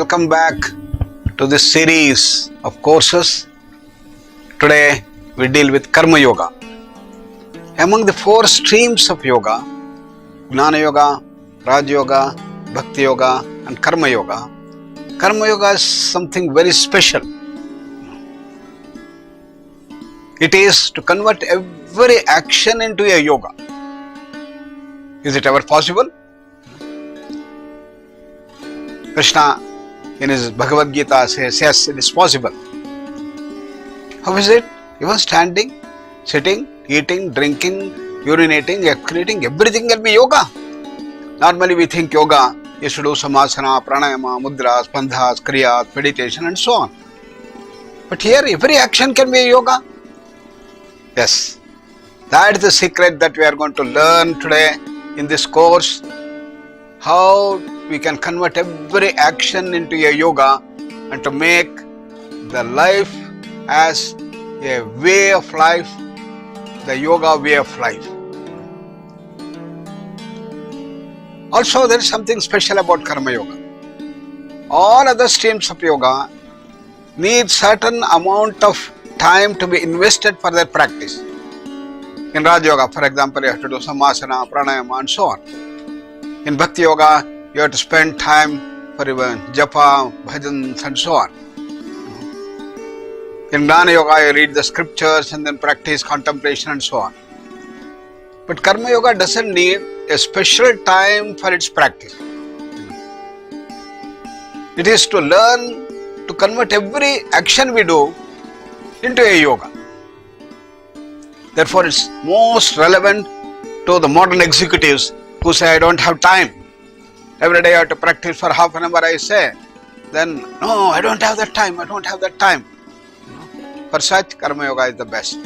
welcome back to this series of courses. Today we deal with Karma Yoga. Among the four streams of yoga, Jnana Yoga, Raj Yoga, Bhakti Yoga and Karma Yoga is something very special. It is to convert every action into a yoga. Is it ever possible? Krishna in his Bhagavad Gita says, yes, it is possible. How is it? Even standing, sitting, eating, drinking, urinating, excreting, everything can be yoga. Normally we think yoga is to do samasana, pranayama, mudras, bandhas, kriyas, meditation and so on. But here every action can be a yoga. Yes, that is the secret that we are going to learn today in this course. How we can convert every action into a yoga and to make the life as a way of life, the yoga way of life. Also, there is something special about Karma Yoga. All other streams of yoga need certain amount of time to be invested for their practice. In Raj Yoga, for example, you have to do samasana, pranayama and so on. In Bhakti Yoga, you have to spend time for even japa, bhajans and so on. In Jnana Yoga, you read the scriptures and then practice contemplation and so on. But Karma Yoga doesn't need a special time for its practice. It is to learn to convert every action we do into a yoga. Therefore, it's most relevant to the modern executives who say, I don't have time. Every day I have to practice for half an hour, I say. Then, no, I don't have that time. For such, Karma Yoga is the best.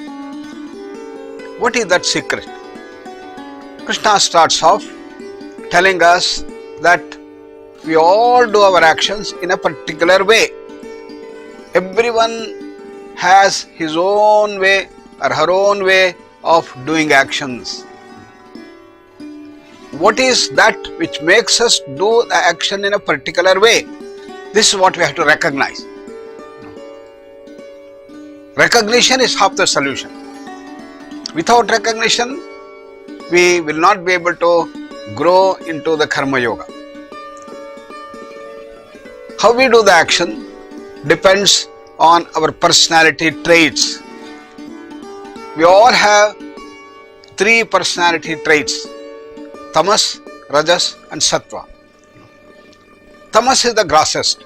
What is that secret? Krishna starts off telling us that we all do our actions in a particular way. Everyone has his own way or her own way of doing actions. What is that which makes us do the action in a particular way? This is what we have to recognize. Recognition is half the solution. Without recognition, we will not be able to grow into the Karma Yoga. How we do the action depends on our personality traits. We all have three personality traits: Tamas, Rajas and Sattva. Tamas is the grossest.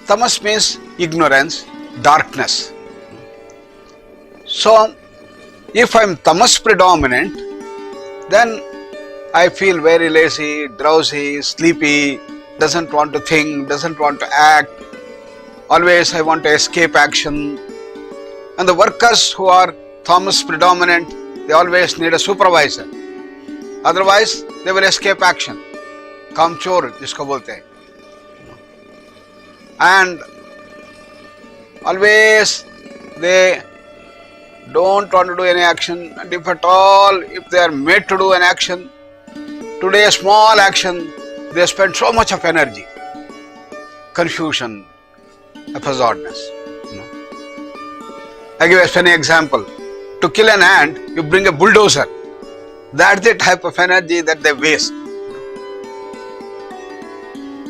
Tamas means ignorance, darkness. So, if I am Tamas predominant, then I feel very lazy, drowsy, sleepy, doesn't want to think, doesn't want to act. Always I want to escape action. And the workers who are Tamas predominant, they always need a supervisor. Otherwise, they will escape action. Kamchor, jisko bolte hain. And always they don't want to do any action. And if at all, if they are made to do an action, today a small action, they spend so much of energy. Confusion, haphazardness. I give a funny example. To kill an ant, you bring a bulldozer. That's the type of energy that they waste.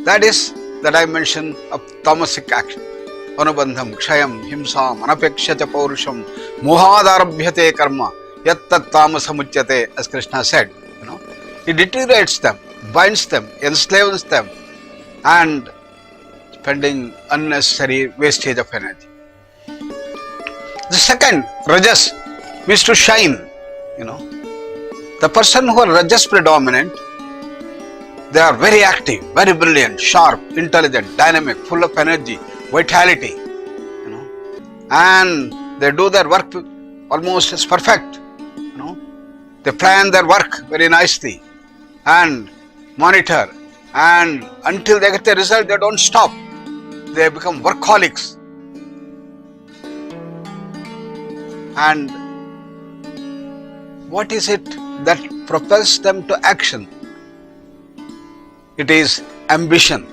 That is the dimension of tamasic action. Anubandham, kshayam, himsam, anapekshya paurusham, mohadarabhyate karma, yattat tamasamuchyate, as Krishna said. He deteriorates them, binds them, enslaves them, and spending unnecessary wastage of energy. The second, Rajas, means to shine. The person who are Rajas predominant, they are very active, very brilliant, sharp, intelligent, dynamic, full of energy, vitality. And they do their work almost as perfect. They plan their work very nicely and monitor, and until they get the result, they don't stop. They become workaholics. And what is it that propels them to action? It is ambition.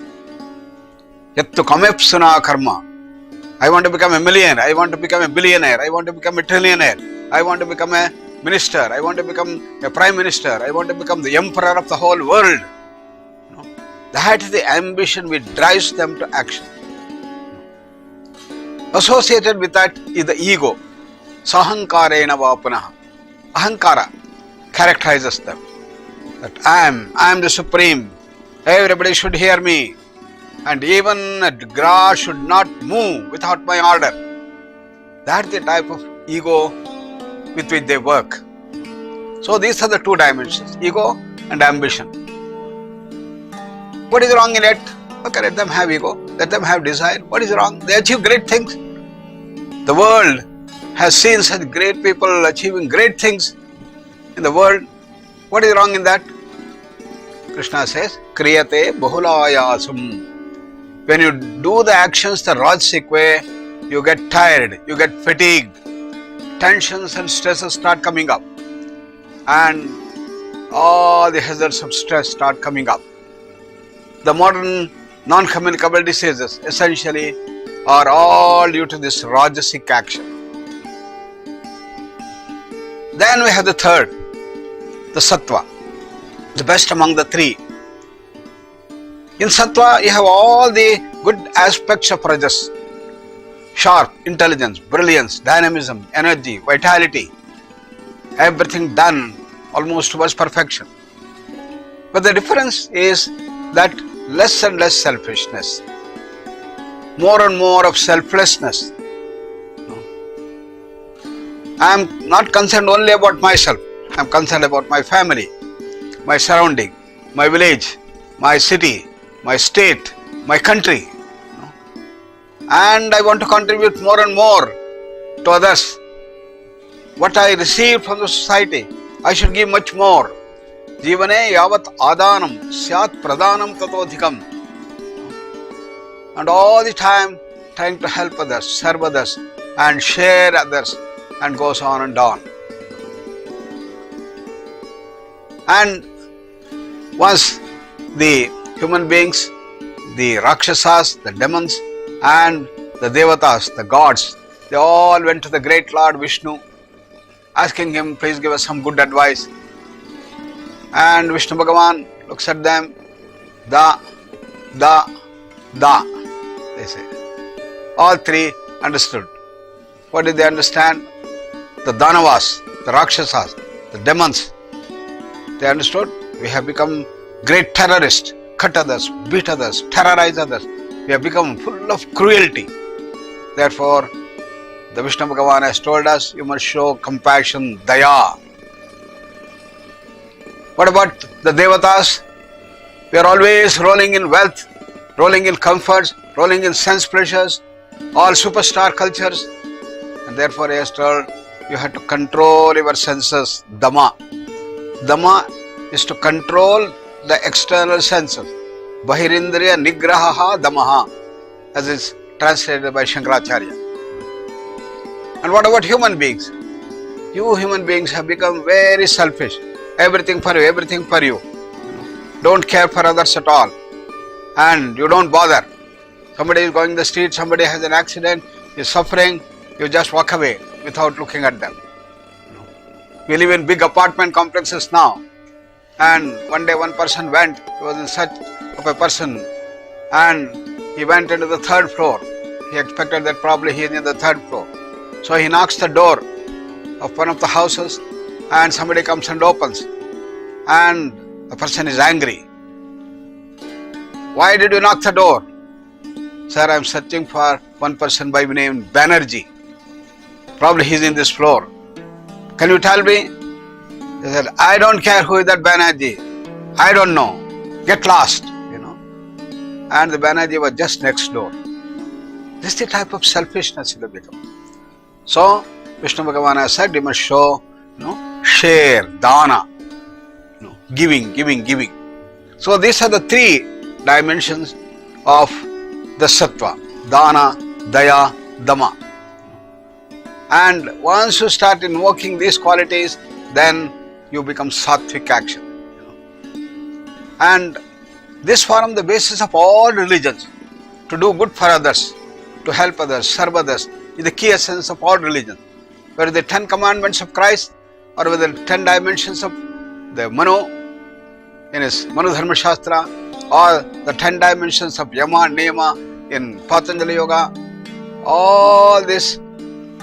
Yattu kamepsuna karma. I want to become a millionaire. I want to become a billionaire. I want to become a trillionaire. I want to become a minister. I want to become a prime minister. I want to become the emperor of the whole world. That is the ambition which drives them to action. Associated with that is the ego. Sahankarena vapanaha. Ahankara characterizes them. That I am the supreme. Everybody should hear me. And even a grass should not move without my order. That is the type of ego with which they work. So these are the two dimensions, ego and ambition. What is wrong in it? Okay, let them have ego, let them have desire. What is wrong? They achieve great things. The world has seen such great people achieving great things in the world. What is wrong in that? Krishna says, Kriyate bahulayasam. When you do the actions the Rajasic way, you get tired, you get fatigued. Tensions and stresses start coming up. And all the hazards of stress start coming up. The modern non-communicable diseases essentially are all due to this Rajasic action. Then we have the third, the Sattva, the best among the three. In Sattva, you have all the good aspects of Rajas. Sharp, intelligence, brilliance, dynamism, energy, vitality. Everything done almost towards perfection. But the difference is that less and less selfishness. More and more of selflessness. I am not concerned only about myself. I am concerned about my family, my surrounding, my village, my city, my state, my country. And I want to contribute more and more to others. What I receive from the society, I should give much more. Jivane yavat adanam syat pradhanam tatodhikam. And all the time trying to help others, serve others and share others, and goes on and on. And once the human beings, the Rakshasas, the demons and the Devatas, the gods, they all went to the great Lord Vishnu asking him, please give us some good advice. And Vishnu Bhagavan looks at them, da, they say. All three understood. What did they understand? The Danavas, the Rakshasas, the demons, they understood we have become great terrorists, cut others, beat others, terrorize others. We have become full of cruelty. Therefore, the Vishnu Bhagavan has told us, you must show compassion, daya. What about the Devatas? We are always rolling in wealth, rolling in comforts, rolling in sense pleasures, all superstar cultures. And therefore, he has told, you have to control your senses, Dhamma. Dhamma is to control the external senses. Bahirindriya nigraha dhammaha, as is translated by Shankaracharya. And what about human beings? You human beings have become very selfish. Everything for you, everything for you. Don't care for others at all. And you don't bother. Somebody is going the street, somebody has an accident, is suffering, you just walk away without looking at them. We live in big apartment complexes now. And one day one person went, he was in search of a person, and he went into the third floor. He expected that probably he is in the third floor. So he knocks the door of one of the houses, and somebody comes and opens. And the person is angry. Why did you knock the door? Sir, I am searching for one person by name Banerjee. Probably he is in this floor. Can you tell me? He said, I don't care who is that Banerjee. I don't know. Get lost, And the Banerjee was just next door. This is the type of selfishness it will become. So, Vishnu Bhagavan has said, you must show, share, dana, giving. So, these are the three dimensions of the sattva, dana, daya, dhamma. And once you start invoking these qualities, then you become sattvic action. And this forms the basis of all religions. to do good for others, to help others, serve others, is the key essence of all religion. Whether the 10 commandments of Christ or whether the 10 dimensions of the Manu in his Manu Dharma Shastra, or the 10 dimensions of Yama, Niyama in Patanjali Yoga, all these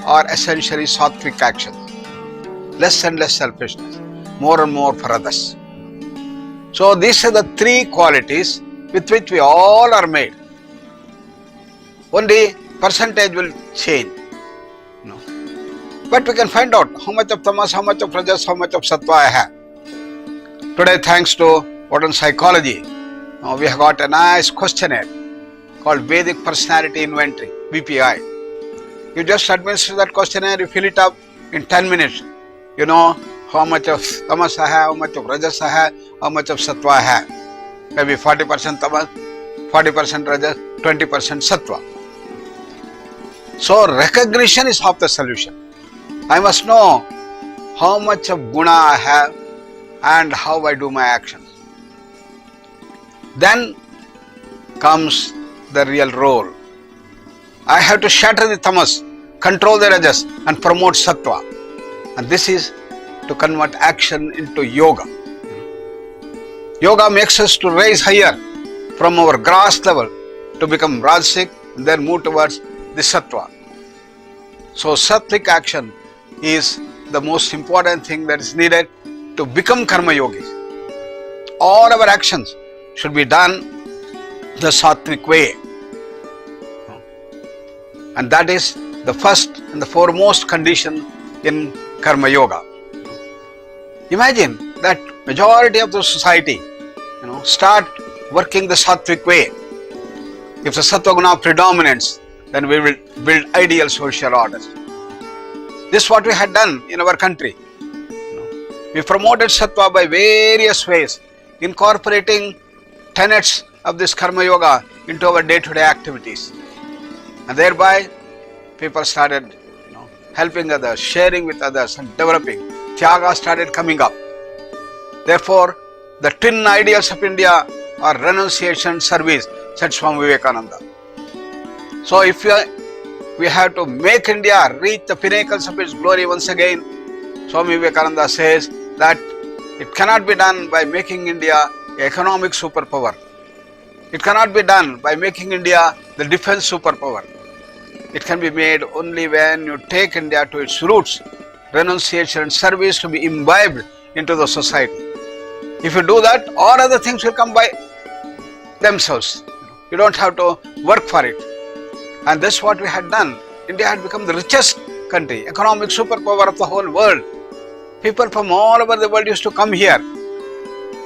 are essentially sattvic actions. Less and less selfishness, more and more for others. So these are the 3 qualities with which we all are made. Only percentage will change. No. But we can find out how much of tamas, how much of rajas, how much of sattva I have. Today, thanks to modern psychology, we have got a nice questionnaire called Vedic Personality Inventory, VPI. You just administer that questionnaire, you fill it up in 10 minutes. You know how much of tamas I have, how much of rajas I have, how much of sattva I have. Maybe 40% tamas, 40% rajas, 20% sattva. So recognition is half the solution. I must know how much of guna I have and how I do my actions. Then comes the real role. I have to shatter the tamas, control the rajas and promote sattva. And this is to convert action into yoga. Yoga makes us to rise higher from our grass level to become rajasic and then move towards the sattva. So sattvic action is the most important thing that is needed to become karma yogis. All our actions should be done the sattvic way. And that is the first and the foremost condition in karma yoga. Imagine that majority of the society, start working the sattvic way. If the sattva guna predominates, then we will build ideal social orders. This is what we had done in our country. We promoted sattva by various ways, incorporating tenets of this karma yoga into our day-to-day activities. And thereby, people started helping others, sharing with others and developing. Tyaga started coming up. Therefore, the twin ideals of India are renunciation, service, said Swami Vivekananda. So if we have to make India reach the pinnacles of its glory once again, Swami Vivekananda says that it cannot be done by making India an economic superpower. It cannot be done by making India the defense superpower. It can be made only when you take India to its roots, renunciation and service to be imbibed into the society. If you do that, all other things will come by themselves. You don't have to work for it. And that's what we had done. India had become the richest country, economic superpower of the whole world. People from all over the world used to come here,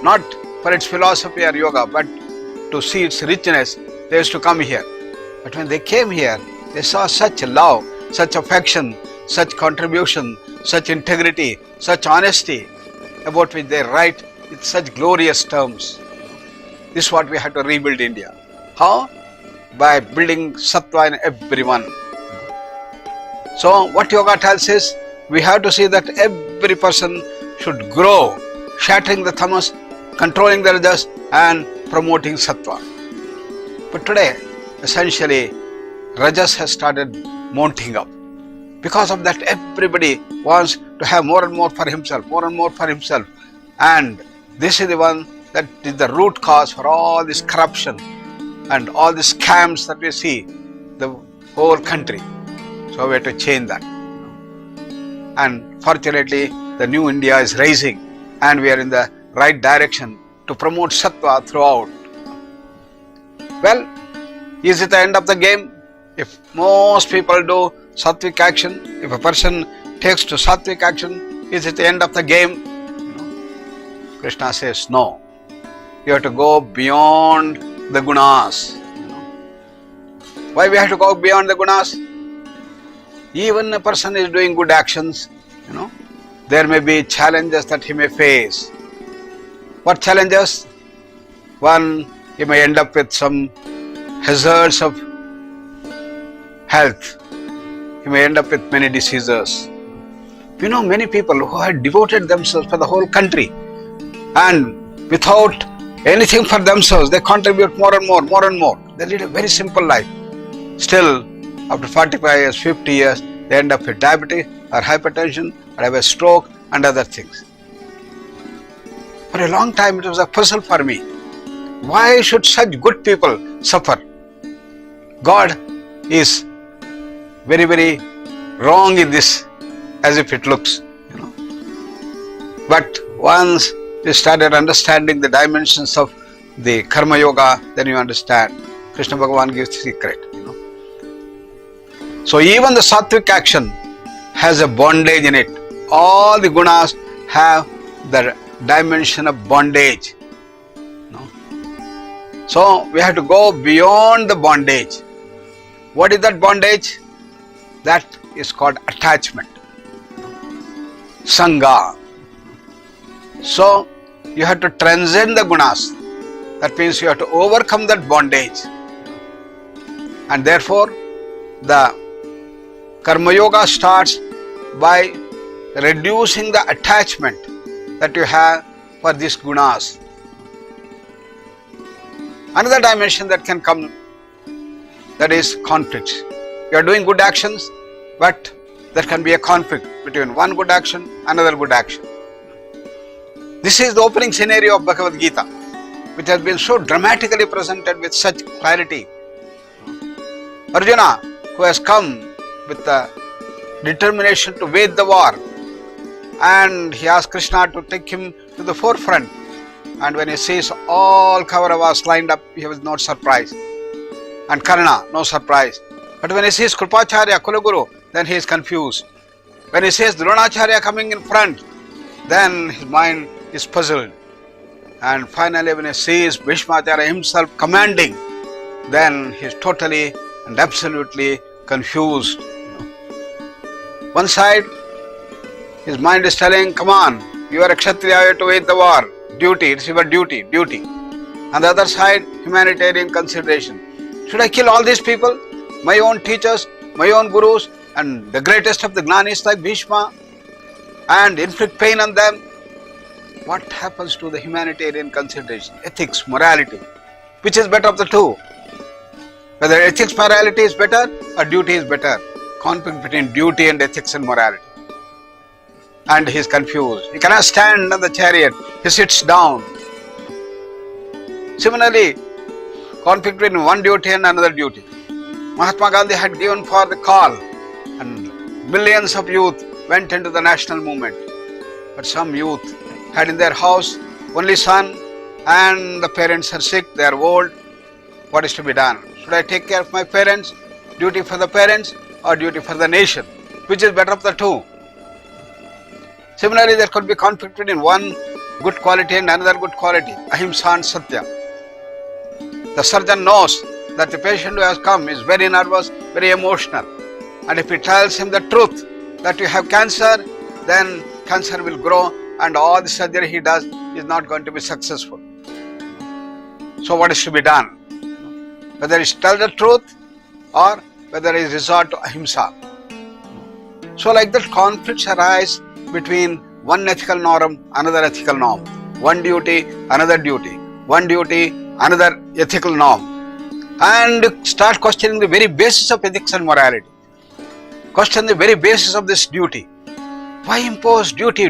not for its philosophy or yoga, but to see its richness. They used to come here. But when they came here, they saw such love, such affection, such contribution, such integrity, such honesty, about which they write with such glorious terms. This is what we have to rebuild India. How? By building sattva in everyone. So what yoga tells is, we have to see that every person should grow, shattering the tamas, controlling the rajas and promoting sattva. But today, essentially, rajas has started mounting up. Because of that, everybody wants to have more and more for himself, more and more for himself. And this is the one that is the root cause for all this corruption and all these scams that we see the whole country. So we have to change that. And fortunately, the new India is rising and we are in the right direction to promote sattva throughout. Well, is it the end of the game? If most people do sattvic action, if a person takes to sattvic action, is it the end of the game? Krishna says no. You have to go beyond the gunas. Why we have to go beyond the gunas? Even a person is doing good actions, there may be challenges that he may face. What challenges? One, he may end up with some hazards of health. He may end up with many diseases. We know many people who had devoted themselves for the whole country and without anything for themselves. They contribute more and more, more and more. They lead a very simple life. Still, after 45 years, 50 years, they end up with diabetes or hypertension or have a stroke and other things. For a long time, it was a puzzle for me. Why should such good people suffer? God is very, very wrong in this, as if it looks, But once you started understanding the dimensions of the Karma Yoga, then you understand. Krishna Bhagavan gives the secret, So even the Sattvic action has a bondage in it. All the gunas have the dimension of bondage. So we have to go beyond the bondage. What is that bondage? That is called attachment. Sangha. So you have to transcend the gunas. That means you have to overcome that bondage. And therefore, the Karma Yoga starts by reducing the attachment that you have for these gunas. Another dimension that can come, that is conflicts. You are doing good actions, but there can be a conflict between one good action, another good action. This is the opening scenario of Bhagavad Gita, which has been so dramatically presented with such clarity. Arjuna, who has come with the determination to wage the war, and he asked Krishna to take him to the forefront. And when he sees all Kauravas lined up, he was not surprised. And Karna, no surprise. But when he sees Kripacharya, Kulaguru, then he is confused. When he sees Dronacharya coming in front, then his mind is puzzled. And finally, when he sees Bhishmacharya himself commanding, then he is totally and absolutely confused. One side, his mind is telling, come on, you are a Kshatriya, you have to wage the war. Duty, it's your duty. On the other side, humanitarian consideration. Should I kill all these people? My own teachers, my own gurus, and the greatest of the Gnanis like Bhishma, and inflict pain on them? What happens to the humanitarian consideration? Ethics, morality. Which is better of the two? Whether ethics, morality is better or duty is better? Conflict between duty and ethics and morality. And he is confused. He cannot stand on the chariot. He sits down. Similarly, conflict between one duty and another duty. Mahatma Gandhi had given for the call, and millions of youth went into the national movement. But some youth had in their house only son, and the parents are sick, they are old. What is to be done? Should I take care of my parents? Duty for the parents or duty for the nation? Which is better of the two? Similarly, there could be conflict between one good quality and another good quality. Ahimsa and Satya. The surgeon knows that the patient who has come is very nervous, very emotional. And if he tells him the truth that you have cancer, then cancer will grow and all the surgery he does is not going to be successful. So what is to be done? Whether he tells the truth or whether he resort to ahimsa. So like that, conflicts arise between one ethical norm, another ethical norm. One duty, another duty. One duty, another ethical norm. And start questioning the very basis of ethics and morality. Question the very basis of this duty. Why impose duty?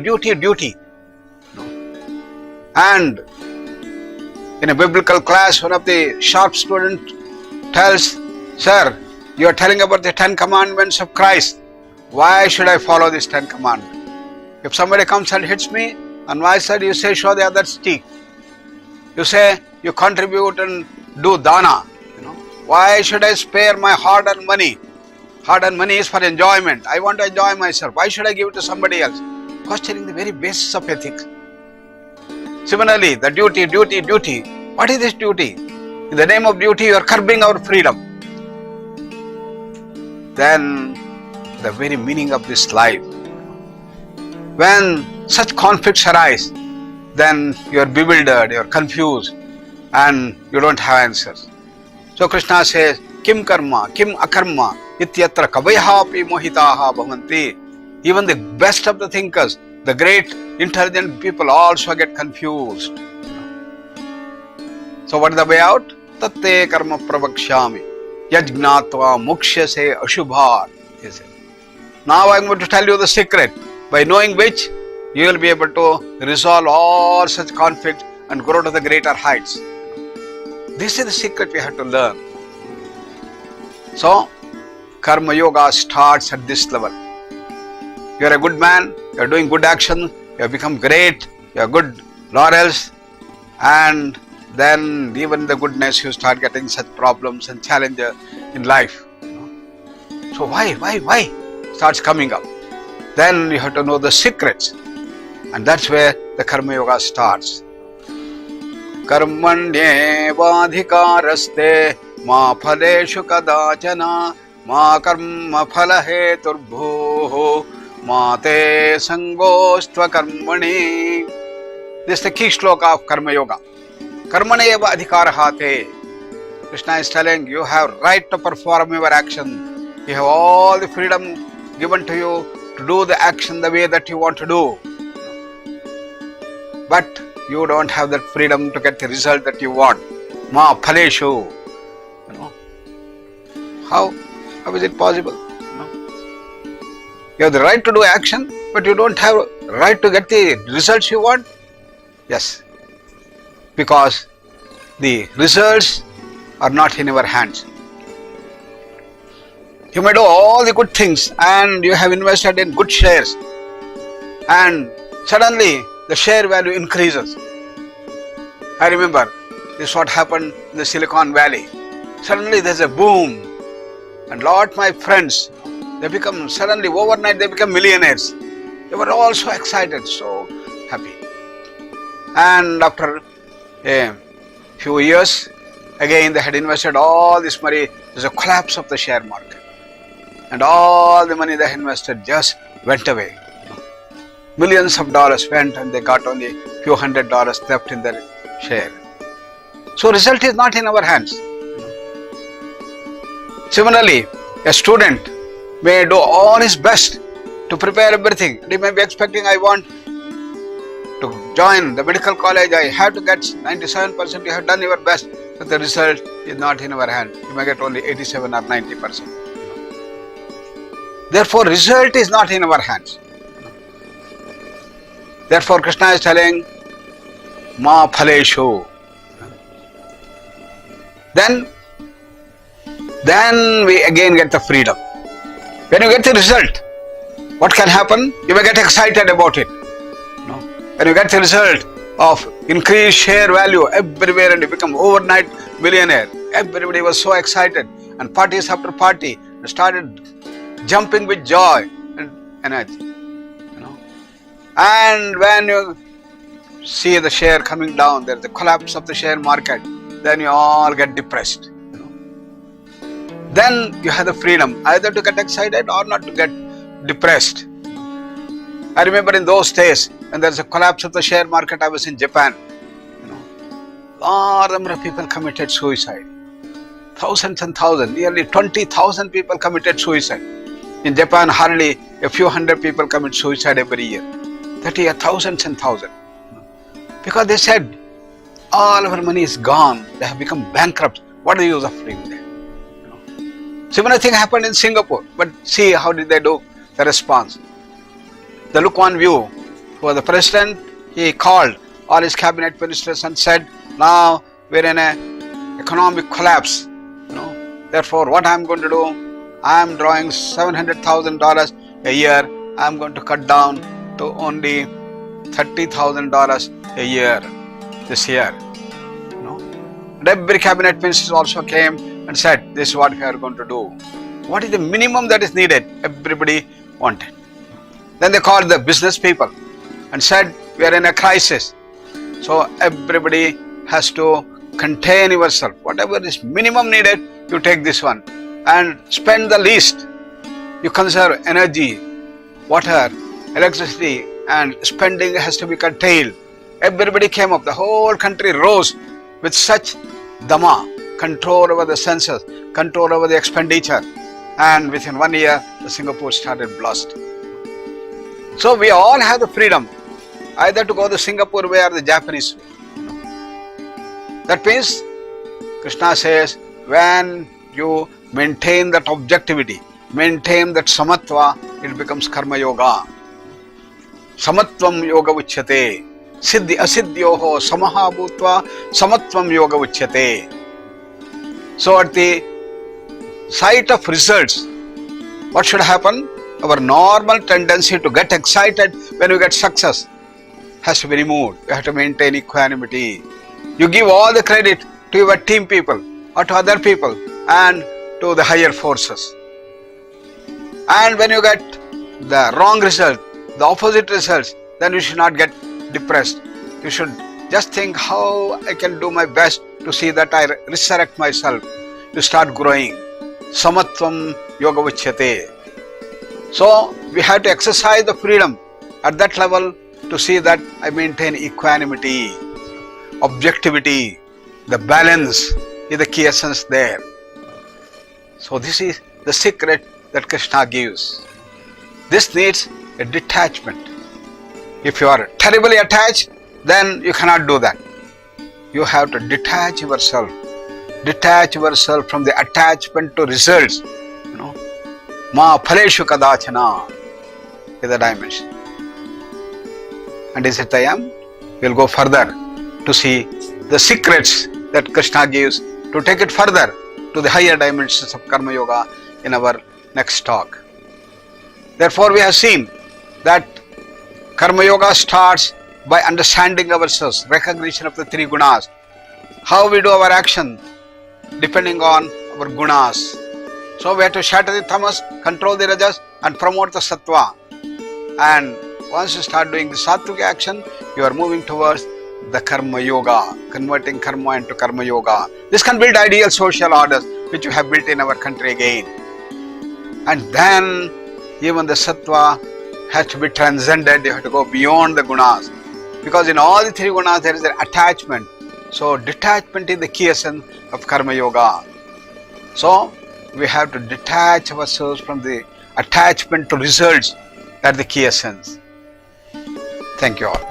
And in a biblical class, one of the sharp students tells, sir, you are telling about the 10 commandments of Christ. Why should I follow these 10 commandments? If somebody comes and hits me, on my side you say, show the other cheek. You say, you contribute and do dana. Why should I spare my hard-earned money? Hard-earned money is for enjoyment. I want to enjoy myself. Why should I give it to somebody else? Questioning the very basis of ethics. Similarly, the duty. What is this duty? In the name of duty, you are curbing our freedom. Then, the very meaning of this life. When such conflicts arise, then you are bewildered, you are confused, and you don't have answers. So Krishna says, Kim karma, kim akarma, ityatra kabayahapi mohitaha bhavanti. Even the best of the thinkers, the great intelligent people also get confused. So what is the way out? Tatte karma prabhakshami yajnatva mukhyase ashubhat. He said. Now I am going to tell you the secret, by knowing which you will be able to resolve all such conflicts and grow to the greater heights. This is the secret we have to learn. So, Karma Yoga starts at this level. You are a good man, you are doing good action, you have become great, you have good laurels, and then even the goodness you start getting such problems and challenges in life. So why? Starts coming up. Then you have to know the secrets, and that's where the Karma Yoga starts. Karmanyevadhikaraste ma phaleshu kadachana ma karma phalaheturbhuh ma te sangostva karmani. This is the key shloka of Karma Yoga. Karmaneva adhikarahate. Krishna is telling you have right to perform your action. You have all the freedom given to you to do the action the way that you want to do. But you don't have that freedom to get the result that you want. Ma phaleshu. How is it possible? You have the right to do action, but you don't have right to get the results you want. Yes, because the results are not in your hands. You may do all the good things and you have invested in good shares, and suddenly the share value increases. I remember this is what happened in the Silicon Valley. Suddenly there's a boom, and lot of my friends, they become suddenly overnight they become millionaires. They were all so excited, so happy. And after a few years, again they had invested all this money. There's a collapse of the share market, and all the money they had invested just went away. Millions of dollars went, and they got only few $100 left in their share. So result is not in our hands. Similarly, a student may do all his best to prepare everything. He may be expecting, I want to join the medical college, I have to get 97%, you have done your best, but the result is not in our hand. You may get only 87 or 90%. Therefore, result is not in our hands. Therefore, Krishna is telling, Ma phaleshu. Then we again get the freedom. When you get the result, what can happen? You may get excited about it. When you get the result of increased share value everywhere and you become overnight millionaire, everybody was so excited, and parties after party started jumping with joy and energy. And when you see the share coming down, there is a collapse of the share market, then you all get depressed. Then you have the freedom either to get excited or not to get depressed. I remember in those days when there was a collapse of the share market, I was in Japan. Large number of people committed suicide. Thousands and thousands, nearly 20,000 people committed suicide. In Japan, hardly a few hundred people commit suicide every year. That year, thousands and thousands. Because they said, all our money is gone. They have become bankrupt. What is the use of living there? Similar thing happened in Singapore. But see how did they do? The response. The Lee Kuan Yew, who was the president, he called all his cabinet ministers and said, now we're in an economic collapse. Therefore, what I'm going to do, I'm drawing $700,000 a year. I'm going to cut down to only $30,000 a year this year. And every cabinet minister also came and said, this is what we are going to do. What is the minimum that is needed? Everybody wanted. Then they called the business people and said, we are in a crisis. So everybody has to contain yourself. Whatever is minimum needed, you take this one and spend the least. You conserve energy, water, electricity, and spending has to be curtailed. Everybody came up. The whole country rose with such dhamma, control over the senses, control over the expenditure. And within 1 year, the Singapore started blast. So we all have the freedom either to go the Singapore way or the Japanese way. That means Krishna says when you maintain that objectivity, maintain that samatva, it becomes karma yoga. Samatvam yoga uchyate. Siddhi asiddhyoho samaha bhutva samatvam yoga uchyate. So at the sight of results, what should happen? Our normal tendency to get excited when we get success has to be removed. You have to maintain equanimity. You give all the credit to your team people or to other people and to the higher forces. And when you get the wrong result, the opposite results, then you should not get depressed. You should just think how I can do my best to see that I resurrect myself. You start growing. Samatvam yoga vichyate. So we have to exercise the freedom at that level to see that I maintain equanimity, objectivity, the balance is the key essence there. So this is the secret that Krishna gives. This needs a detachment. If you are terribly attached, then you cannot do that. You have to detach yourself. Detach yourself from the attachment to results. Ma phaleshu kadachana is the dimension. And is it I am? We'll go further to see the secrets that Krishna gives to take it further to the higher dimensions of Karma Yoga in our next talk. Therefore, we have seen that Karma Yoga starts by understanding ourselves, recognition of the three gunas, how we do our action depending on our gunas. So we have to shatter the tamas, control the rajas and promote the sattva. And once you start doing the sattvic action, you are moving towards the Karma Yoga, converting karma into Karma Yoga. This can build ideal social orders which we have built in our country again. And then even the sattva has to be transcended. You have to go beyond the gunas. Because in all the three gunas there is an attachment. So detachment is the key essence of Karma Yoga. So we have to detach ourselves from the attachment to results. That's the key essence. Thank you all.